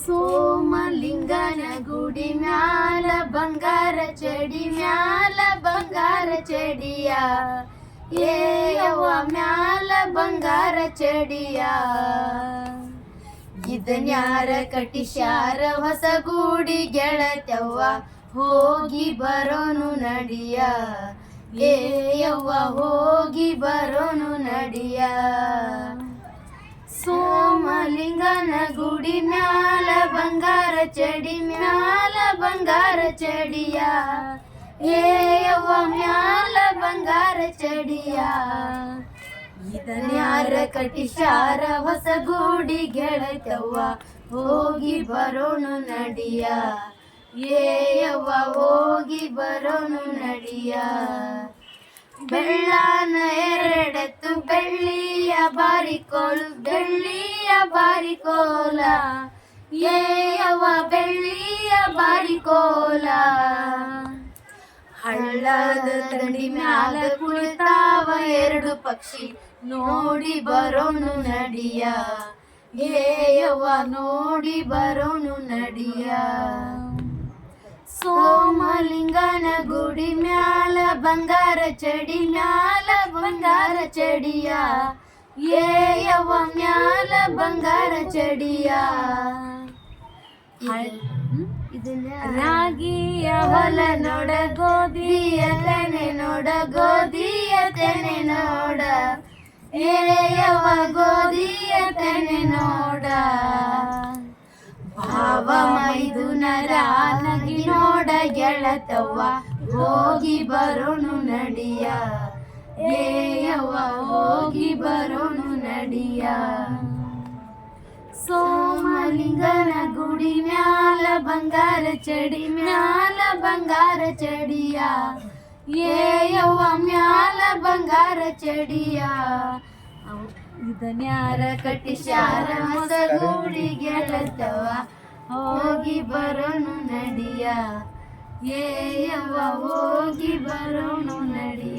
ಸೋಮಲಿಂಗನ ಗುಡಿ ಮ್ಯಾಲ ಬಂಗಾರ ಚಡಿ ಮ್ಯಾಲ ಬಂಗಾರ ಚಡಿಯ ಏ ಯವ್ವ ಮ್ಯಾಲ ಬಂಗಾರ ಚಡಿಯ ಇದನ್ಯಾರ ಕಟ್ಟಿಸ್ಯಾರ ಹೊಸ ಗೂಡಿ ಗೆಳತ್ಯವ್ವ ಹೋಗಿ ಬರೋನು ನಡಿಯ ಏ ಯವ್ವ ಹೋಗಿ ಬರೋನು ನಡಿಯ ಸೋಮಲಿಂಗನ ಗುಡಿ ಮ್ಯಾಲ ಬಂಗಾರ ಚಡಿ ಮ್ಯಾಲ ಬಂಗಾರ ಚಡಿಯ ಏ ಯವ್ವ ಮ್ಯಾಲ ಬಂಗಾರ ಚಡಿಯ ಇದನ್ಯಾರ ಕಟ್ಟಿಸ್ಯಾರ ಹೊಸ ಗೂಡಿ ಗೆಳತ್ಯವ್ವ ಹೋಗಿ ಬರೋನು ನಡಿಯ ಏ ಯವ್ವ ಹೋಗಿ ಬರೋನು ನಡಿಯ ಬೆಳ್ಳಾನ ಎರಡೆತ್ತು ಬೆಳ್ಳಿಯ ಬಾರಿಕೋಲು ಬೆಳ್ಳಿಯ ಬಾರಿಕೋಲ ಏ ಯವ್ವ ಬೆಳ್ಳಿಯ ಬಾರಿಕೋಲ ಹಳ್ಳದ ದಂಡಿ ಮ್ಯಾಲ ಕುಳಿತಾವ ಎರಡು ಪಕ್ಷಿ ನೋಡಿ ಬರೋನು ನಡಿಯ ಏ ಯವ್ವ ನೋಡಿ ಬರೋನು ನಡಿಯ ಸೋಮಲಿಂಗನ ಗುಡಿ ಮ್ಯಾಲ ಬಂಗಾರ ಚಡಿ ಮ್ಯಾಲ ಬಂಗಾರ ಚಡಿಯ ಏ ಯವ್ವ ಮ್ಯಾಲ ಬಂಗಾರ ಚಡಿಯ ರಾಗಿಯ ಹೊಲ ನೋಡ ಗೋಧಿಯ ತೆನೆ ನೋಡ ಗೋಧಿಯ ತೆನೆ ನೋಡ ಏ ಯವ್ವ ಗೋಧಿಯ ತೆನೆ ನೋಡ ಭಾವ ಮೈದುನರ ನಗಿ ನೋಡ ಗೆಳತವ್ವ ಹೋಗಿ ಬರೋನು ನಡಿಯ ಏ ಯವ್ವ ಹೋಗಿ ಬರೋನು ನಡಿಯ ಸೋಮಲಿಂಗನ ಗುಡಿ ಮ್ಯಾಲ ಬಂಗಾರ ಚಡಿ ಮ್ಯಾಲ ಬಂಗಾರ ಚಡಿಯ ಏ ಯವ್ವ ಮ್ಯಾಲ ಬಂಗಾರ ಚಡಿಯ ಇದನ್ಯಾರ ಕಟ್ಟಿಸ್ಯಾರ ಹೊಸ ಗೂಡಿ ಗೆಳತವ್ವ ಹೋಗಿ ಬರೋನು ನಡಿಯ ಏ ಯವ್ವ ಹೋಗಿ ಬರೋನು ನಡಿಯ